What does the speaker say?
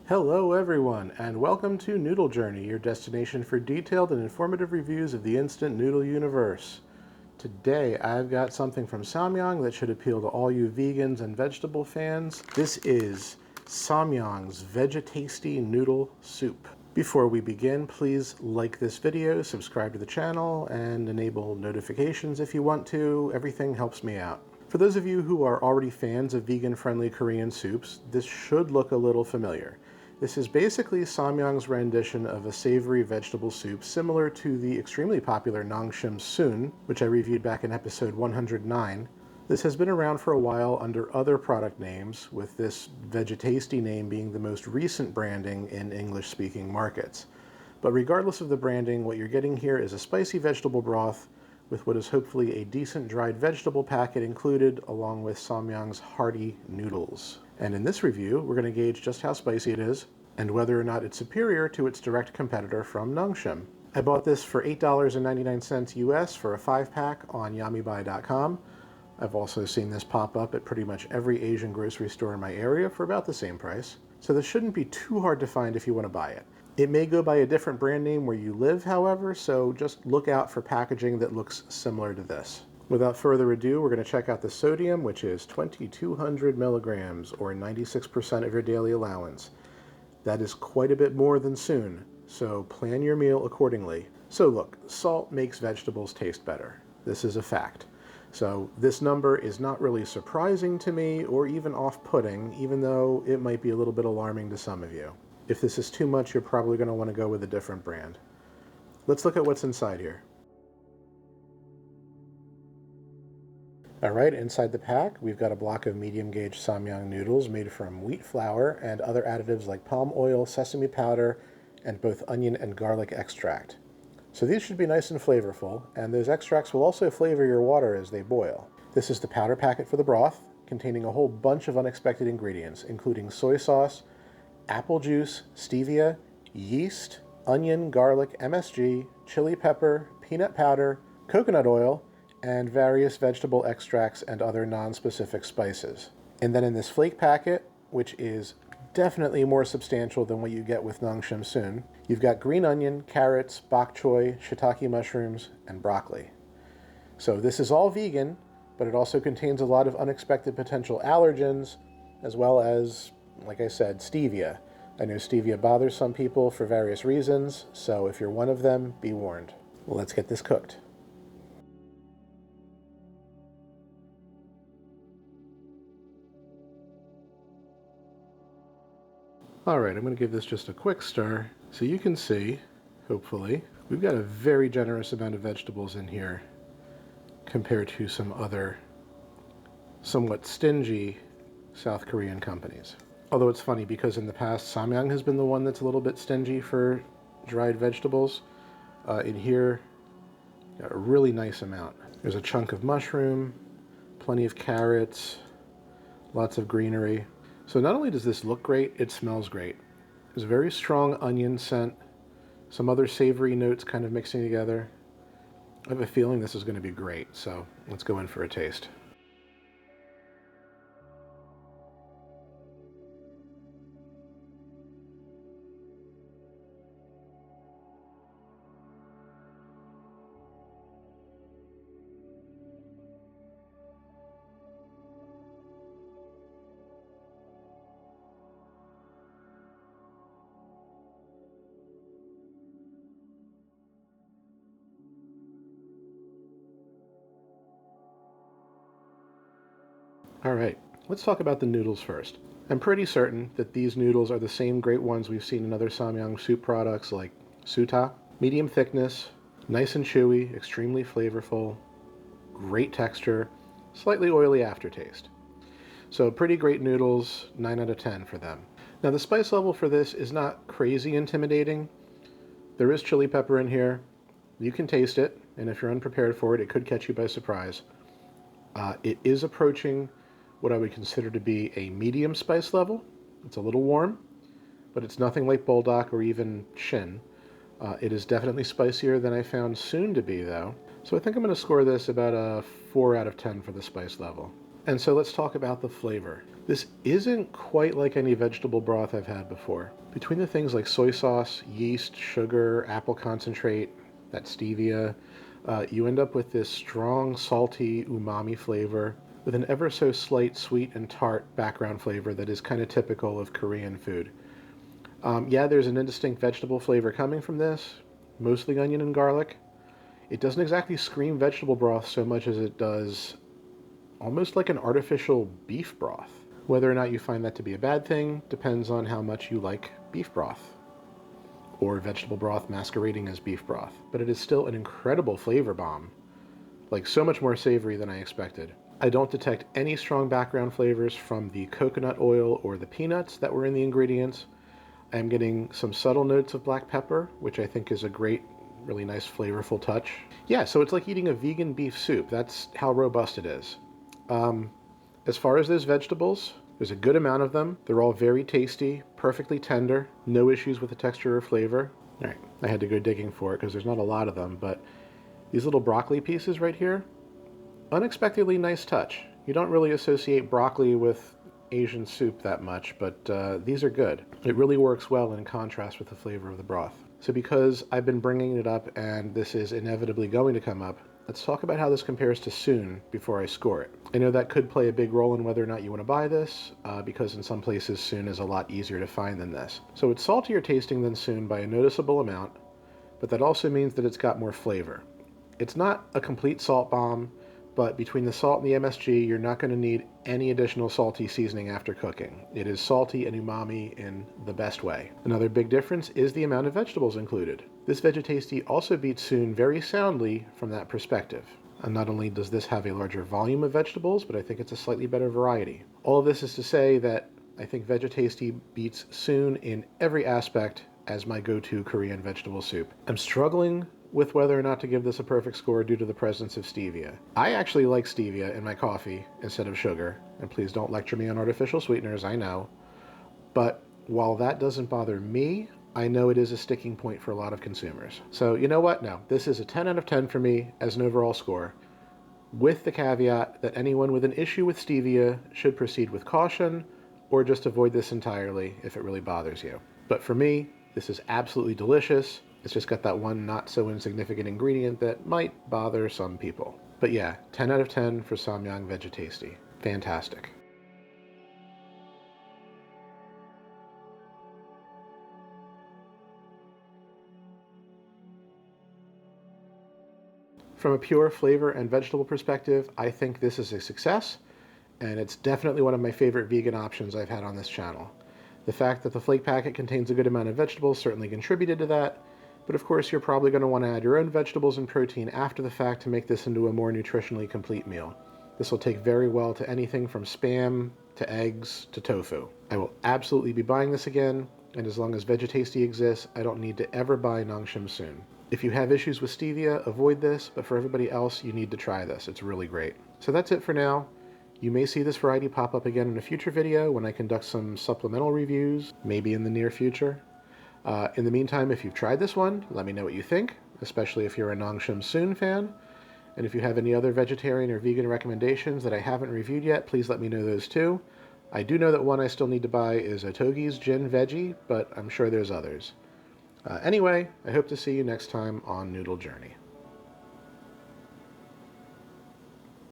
Hello everyone, and welcome to Noodle Journey, your destination for detailed and informative reviews of the instant noodle universe. Today I've got something from Samyang that should appeal to all you vegans and vegetable fans. This is Samyang's Vegetasty Noodle Soup. Before we begin, please like this video, subscribe to the channel, and enable notifications if you want to. Everything helps me out. For those of you who are already fans of vegan-friendly Korean soups, this should look a little familiar. This is basically Samyang's rendition of a savory vegetable soup similar to the extremely popular Nongshim Soon, which I reviewed back in episode 109. This has been around for a while under other product names, with this Vegetasty name being the most recent branding in English-speaking markets. But regardless of the branding, what you're getting here is a spicy vegetable broth with what is hopefully a decent dried vegetable packet included, along with Samyang's hearty noodles. And in this review, we're going to gauge just how spicy it is and whether or not it's superior to its direct competitor from Nongshim. I bought this for $8.99 US for a 5-pack on yamibuy.com. I've also seen this pop up at pretty much every Asian grocery store in my area for about the same price. So this shouldn't be too hard to find if you want to buy it. It may go by a different brand name where you live, however, so just look out for packaging that looks similar to this. Without further ado, we're going to check out the sodium, which is 2,200 milligrams, or 96% of your daily allowance. That is quite a bit more than soon, so plan your meal accordingly. So look, salt makes vegetables taste better. This is a fact. So this number is not really surprising to me or even off-putting, even though it might be a little bit alarming to some of you. If this is too much, you're probably going to want to go with a different brand. Let's look at what's inside here. Alright, inside the pack, we've got a block of medium gauge Samyang noodles made from wheat flour and other additives like palm oil, sesame powder, and both onion and garlic extract. So these should be nice and flavorful, and those extracts will also flavor your water as they boil. This is the powder packet for the broth, containing a whole bunch of unexpected ingredients, including soy sauce, apple juice, stevia, yeast, onion, garlic, MSG, chili pepper, peanut powder, coconut oil, and various vegetable extracts and other non-specific spices. And then in this flake packet, which is definitely more substantial than what you get with Nongshim Soon, you've got green onion, carrots, bok choy, shiitake mushrooms, and broccoli. So this is all vegan, but it also contains a lot of unexpected potential allergens, as well as, like I said, stevia. I know stevia bothers some people for various reasons, so if you're one of them, be warned. Well, let's get this cooked. Alright, I'm going to give this just a quick stir so you can see, hopefully, we've got a very generous amount of vegetables in here compared to some other somewhat stingy South Korean companies. Although it's funny because in the past, Samyang has been the one that's a little bit stingy for dried vegetables. In here, got a really nice amount. There's a chunk of mushroom, plenty of carrots, lots of greenery. So not only does this look great, it smells great. There's a very strong onion scent, some other savory notes kind of mixing together. I have a feeling this is going to be great, so let's go in for a taste. Alright, let's talk about the noodles first. I'm pretty certain that these noodles are the same great ones we've seen in other Samyang soup products like suta. Medium thickness, nice and chewy, extremely flavorful, great texture, slightly oily aftertaste. So pretty great noodles, 9 out of 10 for them. Now the spice level for this is not crazy intimidating. There is chili pepper in here. You can taste it, and if you're unprepared for it, it could catch you by surprise. It is approaching what I would consider to be a medium spice level. It's a little warm, but it's nothing like buldak or even shin. It is definitely spicier than I found Soon to be, though. So I think I'm going to score this about a 4 out of 10 for the spice level. And so let's talk about the flavor. This isn't quite like any vegetable broth I've had before. Between the things like soy sauce, yeast, sugar, apple concentrate, that stevia, you end up with this strong, salty, umami flavor with an ever so slight sweet and tart background flavor that is kind of typical of Korean food. Yeah, there's an indistinct vegetable flavor coming from this, mostly onion and garlic. It doesn't exactly scream vegetable broth so much as it does almost like an artificial beef broth. Whether or not you find that to be a bad thing depends on how much you like beef broth, or vegetable broth masquerading as beef broth. But it is still an incredible flavor bomb, like so much more savory than I expected. I don't detect any strong background flavors from the coconut oil or the peanuts that were in the ingredients. I'm getting some subtle notes of black pepper, which I think is a great, really nice flavorful touch. Yeah, so it's like eating a vegan beef soup. That's how robust it is. As far as those vegetables, there's a good amount of them. They're all very tasty, perfectly tender, no issues with the texture or flavor. All right, I had to go digging for it because there's not a lot of them, but these little broccoli pieces right here, unexpectedly nice touch. You don't really associate broccoli with Asian soup that much, but these are good. It really works well in contrast with the flavor of the broth. So because I've been bringing it up and this is inevitably going to come up, let's talk about how this compares to Soon before I score it. I know that could play a big role in whether or not you want to buy this, because in some places Soon is a lot easier to find than this. So it's saltier tasting than Soon by a noticeable amount, but that also means that it's got more flavor. It's not a complete salt bomb, but between the salt and the MSG, you're not going to need any additional salty seasoning after cooking. It is salty and umami in the best way. Another big difference is the amount of vegetables included. This Vegetasty also beats Soon very soundly from that perspective. And not only does this have a larger volume of vegetables, but I think it's a slightly better variety. All of this is to say that I think Vegetasty beats Soon in every aspect as my go-to Korean vegetable soup. I'm struggling with whether or not to give this a perfect score due to the presence of stevia. I actually like stevia in my coffee instead of sugar, and please don't lecture me on artificial sweeteners, I know. But while that doesn't bother me, I know it is a sticking point for a lot of consumers. So you know what? No, this is a 10 out of 10 for me as an overall score, with the caveat that anyone with an issue with stevia should proceed with caution, or just avoid this entirely if it really bothers you. But for me, this is absolutely delicious. It's just got that one not so insignificant ingredient that might bother some people. But yeah, 10 out of 10 for Samyang Vegetasty. Fantastic. From a pure flavor and vegetable perspective, I think this is a success, and it's definitely one of my favorite vegan options I've had on this channel. The fact that the flake packet contains a good amount of vegetables certainly contributed to that, but of course you're probably going to want to add your own vegetables and protein after the fact to make this into a more nutritionally complete meal. This will take very well to anything from Spam to eggs to tofu. I will absolutely be buying this again, and as long as Vegetasty exists, I don't need to ever buy Nongshim Soon. If you have issues with stevia, avoid this, but for everybody else, you need to try this. It's really great. So that's it for now. You may see this variety pop up again in a future video when I conduct some supplemental reviews, maybe in the near future. In the meantime, if you've tried this one, let me know what you think, especially if you're a Nongshim Soon fan. And if you have any other vegetarian or vegan recommendations that I haven't reviewed yet, please let me know those too. I do know that one I still need to buy is Otogi's Gin Veggie, but I'm sure there's others. Anyway, I hope to see you next time on Noodle Journey.